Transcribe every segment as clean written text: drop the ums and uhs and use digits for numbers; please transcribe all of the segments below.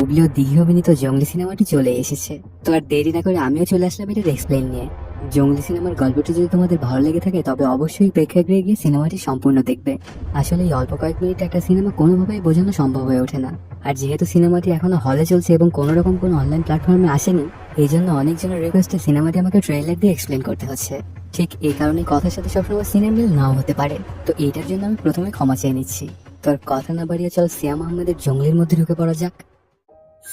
বুবলি ও দিঘি অভিনীত জঙ্গলি সিনেমাটি চলে এসেছে। তো আর দেরি না করে আমিও চলে আসলাম এটার এক্সপ্লেইন নিয়ে। জঙ্গলি সিনেমার গল্পটি যদি তোমাদের ভালো লেগে থাকে তবে অবশ্যই প্রেক্ষাগৃহে গিয়ে সিনেমাটি সম্পূর্ণ দেখবে। আসলে এই অল্প কয়েক মিনিট একটা সিনেমা কোনোভাবেই বোঝানো সম্ভব হয়ে ওঠে না। আর যেহেতু সিনেমাটি এখনো হলে চলছে এবং কোনো রকম কোনো অনলাইন প্ল্যাটফর্মে আসেনি, এই জন্য অনেকজনের রিকোয়েস্টে সিনেমাটি আমাকে ট্রেলার দিয়ে এক্সপ্লেন করতে হচ্ছে। ঠিক এই কারণে কথার সাথে সবসময় সিনেমা মিল নাও হতে পারে, তো এইটার জন্য আমি প্রথমে ক্ষমা চেয়ে নিচ্ছি। তোর কথা না বাড়িয়ে চল সিয়াম আহমেদের জঙ্গলির মধ্যে ঢুকে পড়া যাক।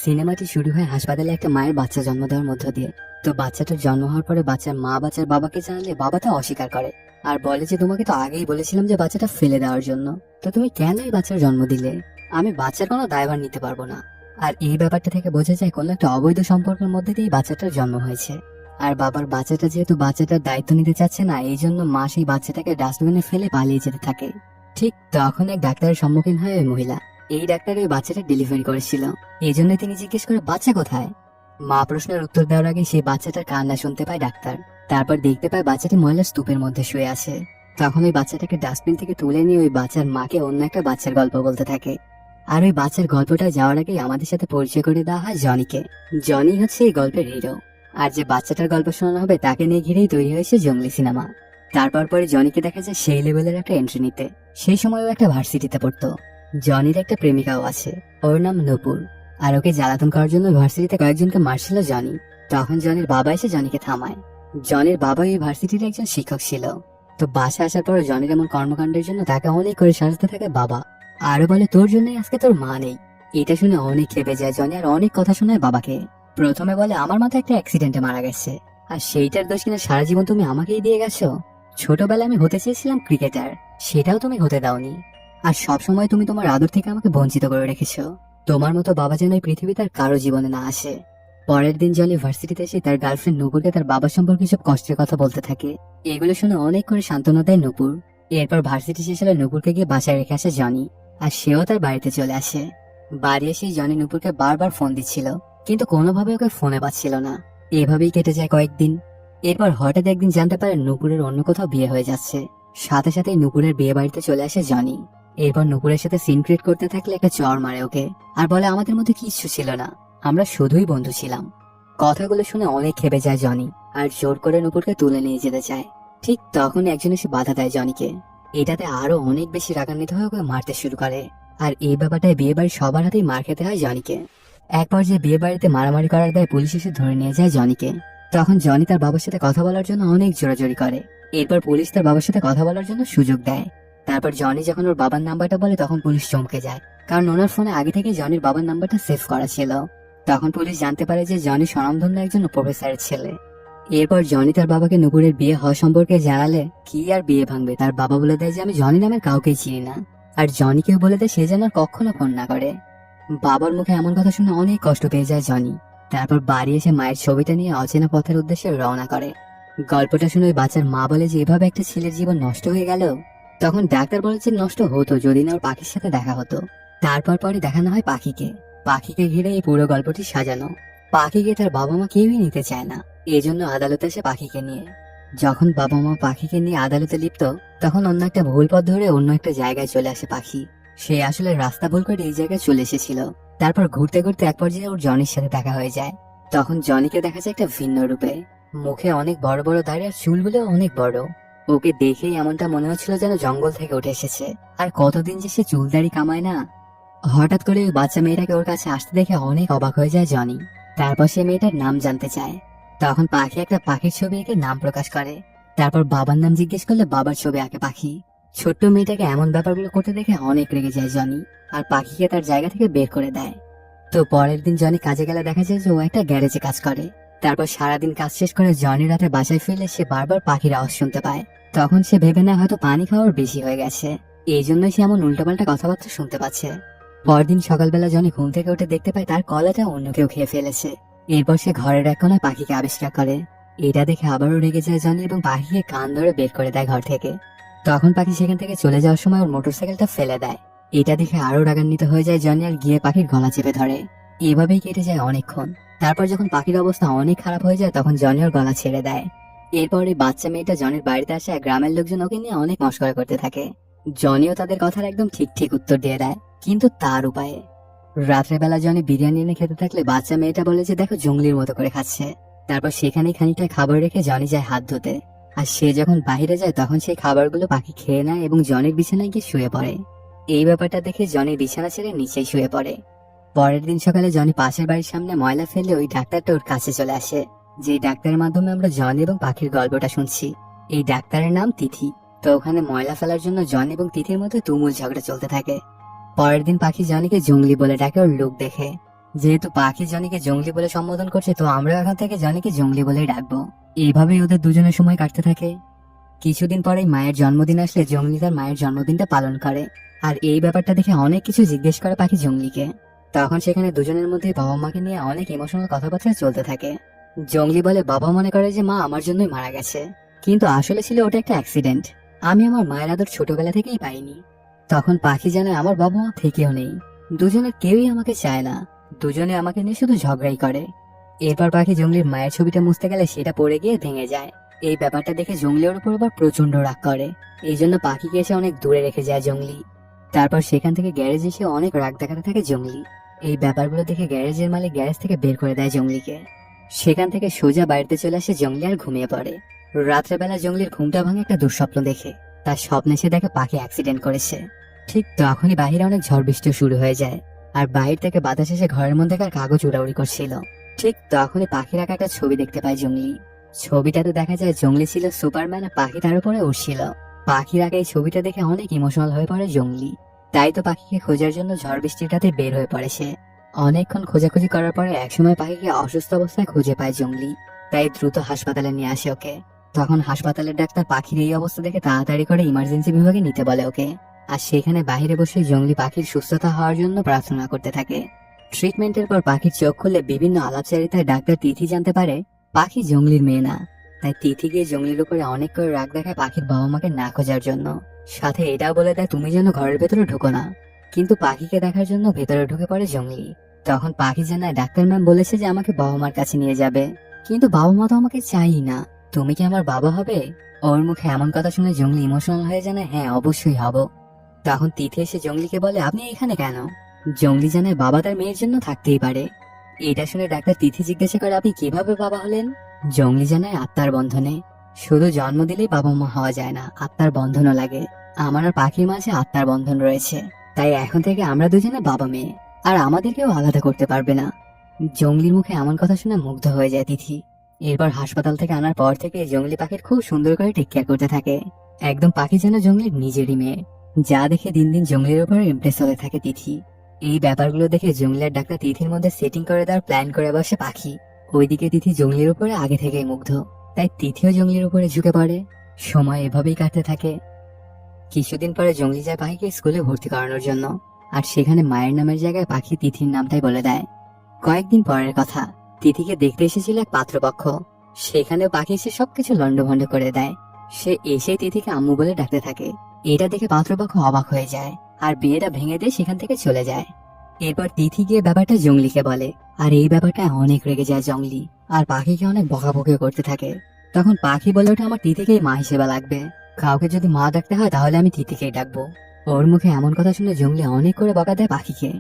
সিনেমাটি শুরু হয় হাসপাতালে একটা মায়ের বাচ্চা জন্ম দেওয়ার মধ্য দিয়ে। তো বাচ্চাটার জন্ম হওয়ার পরে বাচ্চার মা বাচ্চার বাবাকে জানালে বাবা তা অস্বীকার করে আর বলে যে তোমাকে তো আগেই বলেছিলাম যে বাচ্চাটা ফেলে দেওয়ার জন্য, তো তুমি কেন এই বাচ্চার জন্ম দিলে? আমি বাচ্চার কোনো দায়ভার নিতে পারবো না। আর এই ব্যাপারটা থেকে বোঝা যায় কোনো একটা অবৈধ সম্পর্কের মধ্যে দিয়ে বাচ্চাটার জন্ম হয়েছে। আর বাবার বাচ্চাটা যেহেতু বাচ্চাটার দায়িত্ব নিতে চাচ্ছে না, এই জন্য মা সেই বাচ্চাটাকে ডাস্টবিনে ফেলে পালিয়ে যেতে থাকে। ঠিক তখন এক ডাক্তারের সম্মুখীন হয় ওই মহিলা। এই ডাক্তার ওই বাচ্চাটা ডেলিভারি করেছিল, এই জন্যই তিনি জিজ্ঞেস করে বাচ্চা কোথায়। মা প্রশ্নের উত্তর দেওয়ার আগে সেই বাচ্চাটার কান্না শুনতে পায় ডাক্তার। তারপর দেখতে পায় বাচ্চাটি ময়লার স্তূপের মধ্যে শুয়ে আছে। তখন ওই বাচ্চাটাকে ডাস্টবিন থেকে তুলে নিয়ে ওই বাচ্চার মাকে অন্য একটা বাচ্চার গল্প বলতে থাকে। আর ওই বাচ্চার গল্পটা যাওয়ার আগেই আমাদের সাথে পরিচয় করে দেওয়া হয় জনিকে। জনি হচ্ছে এই গল্পের হিরো। আর যে বাচ্চাটার গল্প শোনানো হবে তাকে নিয়ে ঘিরেই তৈরি হয়েছে জঙ্গলি সিনেমা। তারপর পরে জনিকে দেখা যায় সেই লেভেলের একটা এন্ট্রি নিতে। সেই সময় ও একটা ভার্সিটিতে পড়তো। জনির একটা প্রেমিকাও আছে, ওর নাম নূপুর। আর ওকে জ্বালাতন করার জন্য ভার্সিটিতে কয়েকজনকে মারছিল জনি। তখন জনির বাবা এসে জনিকে থামায়। জনির বাবা এই ভার্সিটির একজন শিক্ষক ছিল। তো বাসা আসার পর জনির এমন কর্মকাণ্ডের জন্য তাকে অনেক করে সাজাতে থাকে বাবা। আরো বলে তোর জন্যই আজকে তোর মা নেই। এটা শুনে অনেক খেপে যায় জনি আর অনেক কথা শোনায় বাবাকে। প্রথমে বলে আমার মাথা একটা অ্যাক্সিডেন্টে মারা গেছে, আর সেইটার দোষ কিনা সারা জীবন তুমি আমাকেই দিয়ে গেছো। ছোটবেলায় আমি হতে চেয়েছিলাম ক্রিকেটার, সেটাও তুমি হতে দাওনি। আর সবসময় তুমি তোমার আদর থেকে আমাকে বঞ্চিত করে রেখেছো। তোমার মতো বাবা যেন এই পৃথিবীতে আর কারো জীবনে না আসে। পরের দিন জনি ভার্সিটিতে এসে তার গার্লফ্রেন্ড নূপুরকে তার বাবা সম্পর্কে সব কষ্টের কথা বলতে থাকে। এগুলো শুনে অনেক করে সান্ত্বনা দেয় নূপুর। এরপর ভার্সিটি শেষ হলে নূপুরকে গিয়ে বাসায় রেখে আসে জনি, আর সেও তার বাড়িতে চলে আসে। বাড়ি এসে জনি নূপুরকে বারবার ফোন দিচ্ছিল, কিন্তু কোনোভাবে ওকে ফোনে পাচ্ছিল না। এভাবেই কেটে যায় কয়েকদিন। এরপর হঠাৎ একদিন জানতে পারে নূপুরের অন্য কোথাও বিয়ে হয়ে যাচ্ছে। সাথে সাথেই নূপুরের বিয়ে বাড়িতে চলে আসে জনি। এরপর নূপুরের সাথে সিন ক্রিয়েট করতে থাকলে একটা চড় মারে ওকে, আর বলে আমাদের মধ্যে কিচ্ছু ছিল না, আমরা শুধুই বন্ধু ছিলাম। কথাগুলো শুনে অনেক খেপে যায় জনি, আর জোর করে নূপুরকে তুলে নিয়ে যেতে চায়। ঠিক তখন একজন এসে বাধা দেয় জনিকে। এটাতে আরো অনেক বেশি রাগান্বিত হয়ে ওকে মারতে শুরু করে। আর এই ব্যাপারটায় বিয়ে বাড়ির সবার হাতেই মার খেতে হয় জনিকে। এক পর্যায়ে বিয়ে বাড়িতে মারামারি করার দায় পুলিশ এসে ধরে নিয়ে যায় জনিকে। তখন জনি তার বাবার সাথে কথা বলার জন্য অনেক জোরাজোরি করে। এরপর পুলিশ তার বাবার সাথে কথা বলার জন্য সুযোগ দেয়। তারপর জনি যখন ওর বাবার নাম্বারটা বলে তখন পুলিশ চমকে যায়, কারণ ওনার ফোনে আগে থেকে জনির বাবার নাম্বারটা সেভ করা ছিল। তখন পুলিশ জানতে পারে যে জনি স্বনামধন্য একজন প্রফেসরের ছেলে। এরপর জনি তার বাবাকে নূপুরের বিয়ে হওয়া সম্পর্কে জানালে কি আর বিয়ে ভাঙবে, তার বাবা বলে দেয় যে আমি জনি নামের কাউকেই চিনি না। আর জনিকেও বলে দেয় সে যেন আর কখনো ফোন না করে। বাবার মুখে এমন কথা শুনে অনেক কষ্ট পেয়ে যায় জনি। তারপর বাড়ি এসে মায়ের ছবিটা নিয়ে অচেনা পথের উদ্দেশ্যে রওনা করে। গল্পটা শুনে ওই বাচ্চার মা বলে যে এভাবে একটা ছেলের জীবন নষ্ট হয়ে গেল। তখন ডাক্তার বলে যে নষ্ট হতো যদি না ওর পাখির সাথে দেখা হতো। তারপর পরে দেখানো হয় পাখিকে। পাখিকে ঘিরে এই পুরো গল্পটি সাজানো। পাখিকে তার বাবা মা কেউই নিতে চায় না, এজন্য আদালতে আসে পাখিকে নিয়ে। যখন বাবা মা পাখিকে নিয়ে আদালতে লিপ্ত, তখন অন্য একটা ভুল পথ ধরে অন্য একটা জায়গায় চলে আসে পাখি। সে আসলে রাস্তা ভুল করে এই জায়গায় চলে এসেছিল। তারপর ঘুরতে ঘুরতে এক পর্যায়ে ওর জনির সাথে দেখা হয়ে যায়। তখন জনিকে দেখা যায় একটা ভিন্ন রূপে, মুখে অনেক বড় বড় দাড়ি আর চুলগুলো অনেক বড়। ওকে দেখেই এমনটা মনে হচ্ছিল যেন জঙ্গল থেকে উঠে এসেছে। আর কতদিন যে সে চুল দাড়ি কামায় না। হঠাৎ করে ওই বাচ্চা মেয়েটাকে ওর কাছে আসতে দেখে অনেক অবাক হয়ে যায় জনি। তারপর সে মেয়েটার নাম জানতে চায়। তখন পাখি একটা পাখির ছবি এঁকে নাম প্রকাশ করে। তারপর বাবার নাম জিজ্ঞেস করলে বাবার ছবি আঁকে পাখি। ছোট্ট মেয়েটাকে এমন ব্যাপারগুলো করতে দেখে অনেক রেগে যায় জনি, আর পাখিকে তার জায়গা থেকে বের করে দেয়। তো পরের দিন জনি কাজে গেলে দেখা যায় যে ও একটা গ্যারেজে কাজ করে। তারপর সারাদিন কাজ শেষ করে জনি রাতে বাসায় ফিরলে সে বারবার পাখির আওয়াজ শুনতে পায়। তখন সে ভেবে নেয় হয়তো পানি খাওয়ার বেশি হয়ে গেছে, এই জন্যই সে এমন উল্টোপাল্টা কথাবার্তা শুনতে পাচ্ছে। পরদিন সকালবেলা জনি ঘুম থেকে উঠে দেখতে পায় তার কলাটা অন্য কেউ খেয়ে ফেলেছে। এরপর সে ঘরের এক কোণায় পাখিকে আবিষ্কার করে। এটা দেখে আবারও রেগে যায় জনি এবং পাখিকে কান ধরে বের করে দেয় ঘর থেকে। তখন পাখি সেখান থেকে চলে যাওয়ার সময় ওর মোটরসাইকেলটা ফেলে দেয়। এটা দেখে আরো রাগান্বিত হয়ে যায় জনি আর গিয়ে পাখির গলা চেপে ধরে। এভাবেই কেটে যায় অনেকক্ষণ। তারপর যখন পাখির অবস্থা অনেক খারাপ হয়ে যায় তখন জনি ওর গলা ছেড়ে দেয়। এরপর এই বাচ্চা মেয়েটা জনির বাড়িতে আসে, গ্রামের লোকজন ওকে নিয়ে অনেক মশকরা করতে থাকে। জনিও তাদের কথার একদম ঠিক ঠিক উত্তর দিয়ে দেয়, কিন্তু তার উপায়ে। রাত্রেবেলা জনি বিরিয়ানি এনে খেতে থাকলে বাচ্চা মেয়েটা বলে যে দেখো জঙ্গলির মতো করে খাচ্ছে। তারপর সেখানে খানিকটা খাবার রেখে জনি যায় হাত ধুতে। আর সে যখন বাইরে যায় তখন সেই খাবারগুলো পাখি খেয়ে নেয় এবং জনির বিছানায় গিয়ে শুয়ে পড়ে। এই ব্যাপারটা দেখে জনি বিছানা ছেড়ে নিচেই শুয়ে পড়ে। পরের দিন সকালে জনি পাশের বাড়ির সামনে ময়লা ফেলে ওই ডাক্তারটা ওর কাছে চলে আসে, যে ডাক্তারের মাধ্যমে আমরা জনি এবং পাখির গল্পটা শুনছি। এই ডাক্তারের নাম তিথি। তো ওখানে ময়লা ফেলার জন্য জন এবং তিথির মধ্যে তুমুল ঝগড়া চলতে থাকে। পরের দিন পাখি জনিকে জঙ্গলি বলে ডাকে ওর লোক দেখে। যেহেতু পাখি জনিকে জঙ্গলি বলে সম্বোধন করছে, তো আমরা এখন থেকে জনিকে জঙ্গলি বলেই ডাকবো। এইভাবেই ওদের দুজনের সময় কাটতে থাকে। কিছুদিন পরেই মায়ের জন্মদিন আসলে জঙ্গলি তার মায়ের জন্মদিনটা পালন করে। আর এই ব্যাপারটা দেখে অনেক কিছু জিজ্ঞেস করে পাখি জঙ্গলিকে। তখন সেখানে দুজনের মধ্যে বাবা মাকে নিয়ে অনেক ইমোশনাল কথাবার্তা চলতে থাকে। জঙ্গলি বলে বাবা মনে করে যে মা আমার জন্যই মারা গেছে, কিন্তু আসলে ছিল ওটা একটা অ্যাক্সিডেন্ট। আমি আমার মায়ের আদর ছোটবেলা থেকেই পাইনি। তখন পাখি জানায় আমার বাবা মা থেকেও নেই, দুজনের কেউই আমাকে চায় না, দুজনে আমাকে নিয়ে শুধু ঝগড়াই করে। এরপর পাখি জঙ্গলির মায়ের ছবিটা মুছতে গেলে সেটা পড়ে গিয়ে ভেঙে যায়। এই ব্যাপারটা দেখে জঙ্গলি ওর উপর আবার প্রচন্ড রাগ করে। এই জন্য পাখিকে এসে অনেক দূরে রেখে যায় জঙ্গলি। তারপর সেখান থেকে গ্যারেজ এসে অনেক রাগ দেখাতে থাকে জঙ্গলি। এই ব্যাপারগুলো দেখে গ্যারেজের মালিক গ্যারেজ থেকে বের করে দেয় জঙ্গলিকে। সেখান থেকে সোজা বাড়িতে চলে আসে জঙ্গলি আর ঘুমিয়ে পড়ে। রাত্রেবেলা জঙ্গলির ঘুমটা ভাঙে একটা দুঃস্বপ্ন দেখে। তার স্বপ্নে সে দেখে পাখি অ্যাক্সিডেন্ট করেছে। ঠিক তখনই বাহিরে অনেক ঝড় বৃষ্টি শুরু হয়ে যায়, আর বাহির থেকে বাতাস এসে ঘরের মধ্যে কাগজ উড়াউড়ি করছিল। ঠিক তখনই পাখির আঁকা একটা ছবি দেখতে পায় জঙ্গলি। ছবিটাতে দেখা যায় জঙ্গলি ছিল সুপারম্যান আর পাখি তার উপরে উঠছিল। পাখির আঁকা এই ছবিটা দেখে অনেক ইমোশনাল হয়ে পড়ে জঙ্গলি। তাই তো পাখিকে খোঁজার জন্য ঝড় বৃষ্টির রাতে বের হয়ে পড়ে সে। অনেকক্ষণ খোঁজাখুঁজি করার পরে একসময় পাখিকে অসুস্থ অবস্থায় খুঁজে পায় জঙ্গলি। তাই দ্রুত হাসপাতালে নিয়ে আসে ওকে। তখন হাসপাতালের ডাক্তার পাখির এই অবস্থা দেখে তাড়াতাড়ি করে ইমার্জেন্সি বিভাগে নিতে বলে ওকে। আর সেখানে বাইরে বসে জঙ্গলি পাখির সুস্থতা হওয়ার জন্য প্রার্থনা করতে থাকে। ট্রিটমেন্টের পর পাখির চোখ খুললে বিভিন্ন আলাপচারিতায় ডাক্তার তিথি জানতে পারে পাখি জঙ্গলির মেয়ে না। তাই তিথি গিয়ে জঙ্গলির উপরে অনেক করে রাগ দেখায় পাখির বাবা মাকে না খোঁজার জন্য। সাথে এটাও বলে দেয় তুমি যেন ঘরের ভেতরে ঢুকো না। কিন্তু পাখিকে দেখার জন্য ভেতরে ঢুকে পড়ে জঙ্গলি। তখন পাখি জানায় ডাক্তার ম্যাম বলেছে যে আমাকে বাবা মার কাছে নিয়ে যাবে, কিন্তু বাবা মা তো আমাকে চাই না, তুমি কি আমার বাবা হবে? ওর মুখে এমন কথা শুনে জঙ্গলি ইমোশনাল হয়ে জানায় হ্যাঁ অবশ্যই হব। তখন তিথি এসে জঙ্গলিকে বলে আপনি এখানে কেন? জঙ্গলি জানায় বাবা তার মেয়ের জন্য থাকতেই পারে। এটা শুনে ডাক্তার তিথি জিজ্ঞাসা করে আপনি কিভাবে বাবা হলেন? জঙ্গলি জানায় আত্মার বন্ধনে। শুধু জন্ম দিলেই বাবা মা হওয়া যায় না, আত্মার বন্ধনও লাগে। আমার আর পাখির মাঝে আত্মার বন্ধন রয়েছে, তাই এখন থেকে আমরা দুজনে বাবা মেয়ে, আর আমাদের কেউ আলাদা করতে পারবে না। জঙ্গলির মুখে এমন কথা শুনে মুগ্ধ হয়ে যায় তিথি। এরপর হাসপাতাল থেকে আনার পর থেকে জঙ্গলি পাখির খুব সুন্দর করে টেক কেয়ার করতে থাকে। একদম পাখি যেন জঙ্গলির নিজেরই মেয়ে, যা দেখে দিন দিন জঙ্গলির উপর ইমপ্রেস হতে থাকে তিথি। এই ব্যাপারগুলো দেখে জঙ্গলের ডাক্তার তিথির মধ্যে সেটিং করে দেওয়ার প্ল্যান করে বসে পাখি। ওইদিকে তিথি জঙ্গলির উপরে আগে থেকেই মুগ্ধ, তাই তিথিও জঙ্গলির উপরে ঝুঁকে পড়ে। সময় এভাবেই কাটতে থাকে। কিছুদিন পরে জঙ্গলি যায় পাখিকে স্কুলে ভর্তি করানোর জন্য, আর সেখানে মায়ের নামের জায়গায় পাখি তিথির নামটাই বলে দেয়। কয়েকদিন পরের কথা, তিথিকে দেখতে এসেছিল এক পাত্রপক্ষ। সেখানেও পাখি এসে সবকিছু লন্ডভন্ড করে দেয়। সে এসে তিথিকে আম্মু বলে ডাকতে থাকে। এটা দেখে পাত্রপক্ষ অবাক হয়ে যায় আর বিয়েটা ভেঙে দিয়ে সেখান থেকে চলে যায়। এরপর তিথি গিয়ে ব্যাপারটা জঙ্গলিকে বলে, আর এই ব্যাপারটা অনেক রেগে যায় জঙ্গলি, আর পাখিকে অনেক বকাবকি করতে থাকে। তখন পাখি বলে ওঠে আমার তিথিকেই মা হিসেবে লাগবে, কাউকে যদি মা ডাকতে হয় তাহলে আমি তিথিকেই ডাকবো। ওর মুখে এমন কথা শুনে জঙ্গলি অনেক করে বকা দেয় পাখিকে।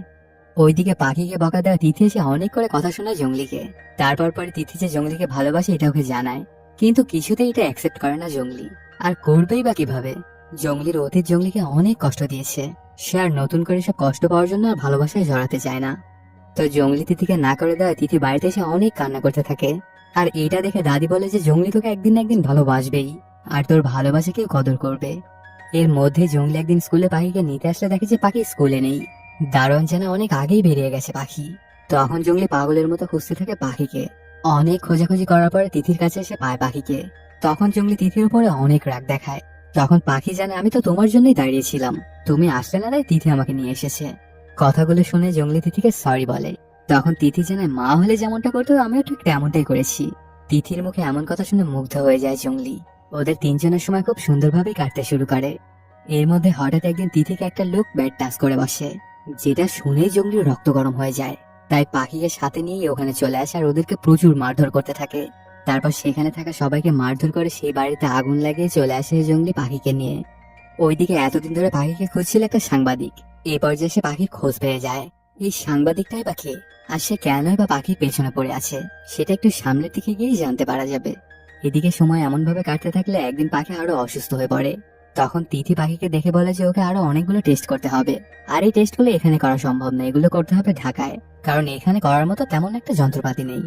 ওইদিকে পাখিকে বকা দেওয়া তিথি এসে অনেক করে কথা শোনায় জঙ্গলিকে। তারপর পরে তিথি যে জঙ্গলিকে ভালোবাসে এটা ওকে জানায়, কিন্তু কিছুতেই এটা অ্যাকসেপ্ট করে না জঙ্গলি। আর করবেই বা কিভাবে? জঙ্গলির অতীত জঙ্গলিকে অনেক কষ্ট দিয়েছে। সে আর নতুন করে সব কষ্ট পাওয়ার জন্য আর ভালোবাসায় জড়াতে চায় না। তো জঙ্গলি তিথিকে না করে দেওয়া তিথি বাড়িতে এসে অনেক কান্না করতে থাকে। আর এটা দেখে দাদি বলে যে জঙ্গলি তোকে একদিন না একদিন ভালোবাসবেই, আর তোর ভালোবাসাকেও কদর করবে। এর মধ্যে জঙ্গলি একদিন স্কুলে পাখিকে নিতে আসলে দেখে যে পাখি স্কুলে নেই। দারোয়ান জানা অনেক আগেই বেরিয়ে গেছে পাখি। তখন জঙ্গলি পাগলের মতো খুঁজতে থাকে পাখিকে। অনেক খোঁজাখুঁজি করার পরে তিথির কাছে এসে পায় পাখিকে। তখন জঙ্গলি তিথির উপরে অনেক রাগ দেখায়। তখন পাখি জানে আমি তো তোমার জন্যই দাঁড়িয়েছিলাম, তুমি আসলে না, তাই তিথি আমাকে নিয়ে এসেছে। কথাগুলো শুনে জঙ্গলি তিথিকে সরি বলে। তখন তিথি জানায় মা হলে যেমনটা করতো আমিও ঠিক তেমনটাই করেছি। তিথির মুখে এমন কথা শুনে মুগ্ধ হয়ে যায় জঙ্গলি। ওদের তিনজনের সময় খুব সুন্দরভাবেই কাটতে শুরু করে। এর মধ্যে হঠাৎ একদিন তিথিকে একটা লোক ব্যাড টাচ করে বসে, যেটা শুনেই জঙ্গলির রক্ত গরম হয়ে যায়। তাই পাখিকে সাথে নিয়ে ওখানে চলে আসে আর ওদেরকে প্রচুর মারধর করতে থাকে। তারপর সেখানে থাকা সবাইকে মারধর করে সেই বাড়িতে আগুন লাগিয়ে চলে আসে জঙ্গলি পাখিকে নিয়ে। ওইদিকে এতদিন ধরে পাখিকে খুঁজছিল একটা সাংবাদিক। এই পর্যায়ে সে পাখির খোঁজ পেয়ে যায়। এই সাংবাদিকটাই বা কে, আর সে কেনই বা পাখির পেছনে পড়ে আছে, সেটা একটু সামনের দিকে গিয়েই জানতে পারা যাবে। এদিকে সময় এমন ভাবে কাটতে থাকলে একদিন পাখি আরো অসুস্থ হয়ে পড়ে। তখন তিথি পাখিকে দেখে বলে যে ওকে আরো অনেকগুলো টেস্ট করতে হবে, আর এই টেস্টগুলো এখানে করা সম্ভব না, এগুলো করতে হবে ঢাকায়, কারণ এখানে করার মতো তেমন একটা যন্ত্রপাতি নেই।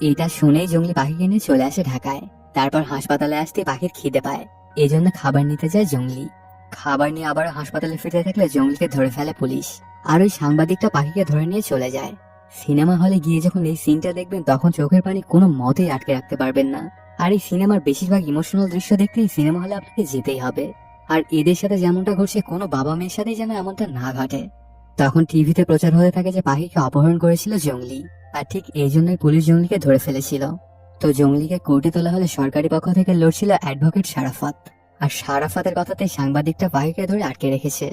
এটা শুনেই জঙ্গলি পাখিকে নিয়ে চলে আসে ঢাকায়। তারপর হাসপাতালে আসতে পাখির খিদে পায়, এই জন্য খাবার নিতে যায় জঙ্গলি। খাবার নিয়ে আবার হাসপাতালে ফিরতে থাকলে জঙ্গলিকে ধরে ফেলে পুলিশ, আর ওই সাংবাদিকটা পাখিকে ধরে নিয়ে চলে যায়। সিনেমা হলে গিয়ে যখন এই সিনটা দেখবেন তখন চোখের পানি কোনো মতেই আটকে রাখতে পারবেন না। আর এই সিনেমার বেশিরভাগ ইমোশনাল দৃশ্য দেখতে সিনেমা হলে আপনাকে যেতেই হবে। আর এদের সাথে যেমনটা ঘটছে কোনো বাবা মেয়ের সাথে যেন এমনটা না ঘটে। তখন টিভিতে প্রচার হতে থাকে যে পাখিকে অপহরণ করেছিল জঙ্গলি, আর ঠিক এই জন্যই পুলিশ জঙ্গলিকে ধরে ফেলেছিল। তো জঙ্গলিকে কোর্টে তোলা হলে সরকারি পক্ষ থেকে লড়ছিল অ্যাডভোকেট শারাফাত। আর শারাফাতের কথাতে সাংবাদিকটা পাখিকে ধরে আটকে রেখেছে,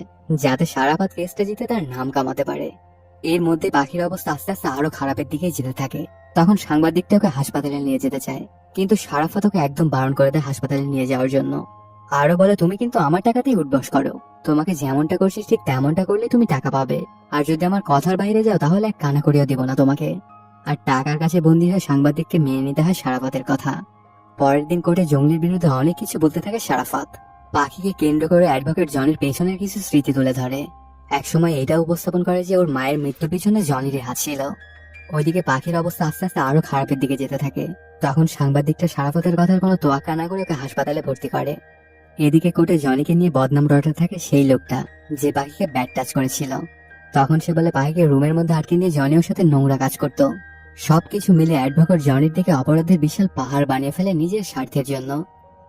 যাতে শারাফাত কেসটা জিতে তার নাম কামাতে পারে। এর মধ্যে পাখির অবস্থা আস্তে আস্তে আরো খারাপের দিকে যেতে থাকে। তখন সাংবাদিকটা ওকে হাসপাতালে নিয়ে যেতে চায়, কিন্তু শারাফাত ওকে একদম বারণ করে দেয় হাসপাতালে নিয়ে যাওয়ার জন্য। আরো বলে, তুমি কিন্তু আমার টাকাতেই উঠবস করো, তোমাকে যেমনটা করছিস ঠিক তেমনটা করলে তুমি টাকা পাবে, আর যদি আমার কথার বাইরে যাও তাহলে এক কানা করিও দিব না তোমাকে। আর টাকার কাছে বন্দী হয়ে সাংবাদিককে মেনে নিতে হয় শারাফাতের কথা। পরের দিন কোর্টে জঙ্গলির বিরুদ্ধে অনেক কিছু বলতে থাকে শারাফাত। পাখিকে কেন্দ্র করে অ্যাডভোকেট জনির পেছনের কিছু স্মৃতি তুলে ধরে। একসময় এটা উপস্থাপন করে যে ওর মায়ের মৃত্যুর পিছনে জনির হাত ছিল। ওইদিকে পাখির অবস্থা আস্তে আস্তে আরো খারাপের দিকে যেতে থাকে। তখন সাংবাদিকটা শারাফতের কথার কোনো তোয়াক্কা না করে ওকে হাসপাতালে ভর্তি করে। এদিকে কোর্টে জনিকে নিয়ে বদনাম রটাতে থাকে সেই লোকটা যে পাখিকে ব্যাড টাচ করেছিল। তখন সে বলে পাখিকে রুমের মধ্যে আটকে নিয়ে জনি ওর সাথে নোংরা কাজ করত। সবকিছু মিলে অ্যাডভোকেট জনির দিকে অপরাধের বিশাল পাহাড় বানিয়ে ফেলে নিজের স্বার্থের জন্য।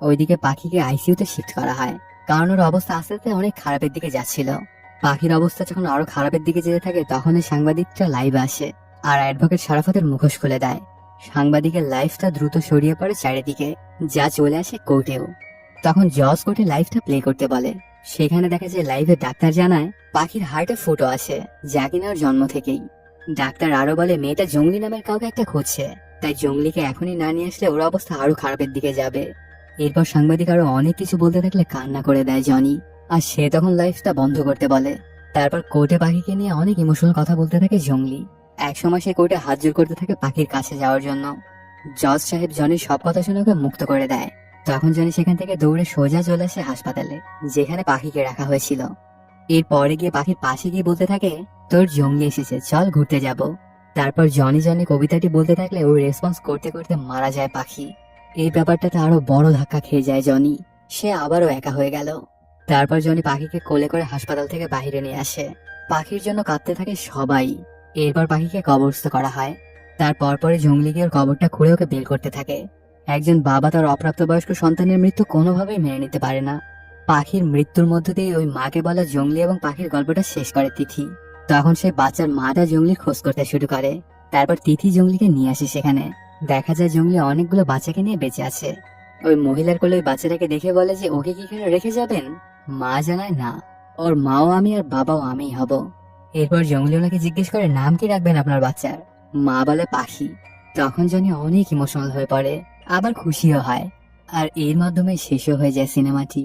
ওইদিকে পাখিকে আইসিইউতে শিফট করা হয়, কারণ ওর অবস্থা আস্তে আস্তে অনেক খারাপের দিকে যাচ্ছিল। পাখির অবস্থা যখন আরো খারাপের দিকে যেতে থাকে তখন এই সাংবাদিকটা লাইভে আসে, আর অ্যাডভোকেট শারাফাতের মুখোশ খুলে দেয়। সাংবাদিকের লাইফটা দ্রুত ছড়িয়ে পড়ে চারিদিকে, যা চলে আসে কোর্টেও। তখন জজ কোর্টে লাইভটা প্লে করতে বলে। সেখানে দেখা যায় লাইভে ডাক্তার জানায় পাখির হার্টে ফুটো আছে, যা কিনা ওর জন্ম থেকেই। ডাক্তার আরো বলে মেয়েটা জঙ্গলি নামের কাউকে একটা খুঁজছে, তাই জঙ্গলিকে এখনই না নিয়ে আসলে ওর অবস্থা আরো খারাপের দিকে যাবে। এরপর সাংবাদিক আরো অনেক কিছু বলতে থাকলে কান্না করে দেয় জনি, আর সে তখন লাইভটা বন্ধ করতে বলে। তারপর কোর্টে পাখিকে নিয়ে অনেক ইমোশনাল কথা বলতে থাকে জঙ্গলি। একসময় সে কোর্টে হাত জোর করতে থাকে পাখির কাছে যাওয়ার জন্য। জজ সাহেব জনির সব কথা শুনে ওকে মুক্ত করে দেয়। তখন জনি সেখান থেকে দৌড়ে সোজা চলে আসে হাসপাতালে, যেখানে পাখিকে রাখা হয়েছিল। এরপরে গিয়ে পাখির পাশে গিয়ে বলতে থাকে, তোর জঙ্গলি এসেছে, চল ঘুরতে যাব। তারপর জনি জনি কবিতাটি বলতে থাকলে ওর রেসপন্স করতে করতে মারা যায় পাখি। এই ব্যাপারটাতে আরো বড় ধাক্কা খেয়ে যায় জনি, সে আবারও একা হয়ে গেল। তারপর জনি পাখিকে কোলে করে হাসপাতাল থেকে বাইরে নিয়ে আসে। পাখির জন্য কাঁদতে থাকে সবাই। এরপর পাখিকে কবরস্থ করা হয়। তারপর পরে জঙ্গলি গিয়ে ওর কবরটা খুঁড়ে ওকে বের করতে থাকে। একজন বাবা তার অপ্রাপ্তবয়স্ক সন্তানের মৃত্যু কোনোভাবেই মেনে নিতে পারে না। পাখির মৃত্যুর মধ্য দিয়ে ওই মাকে বলা জঙ্গলি এবং পাখির গল্পটা শেষ করে তিথি। তখন সেই বাচ্চার মাটা জঙ্গলি খোঁজ করতে শুরু করে। তারপর তিথি জঙ্গলিকে নিয়ে আসে সেখানে। দেখা যায় জঙ্গলি অনেকগুলো বাচ্চাকে নিয়ে বেঁচে আছে। ওই মহিলার কোলে ওই বাচ্চাটাকে দেখে বলে যে ওকে কি এখানে রেখে যাবেন? মা জানায় না, ওর মাও আমি আর বাবাও আমিই হব। এরপর জঙ্গলি ওনাকে জিজ্ঞেস করে নাম কি রাখবেন আপনার বাচ্চার? মা বলে পাখি। তখন জনি অনেক ইমোশনাল হয়ে পড়ে, আবার খুশিও হয়। আর এর মাধ্যমে শেষও হয়ে যায় সিনেমাটি।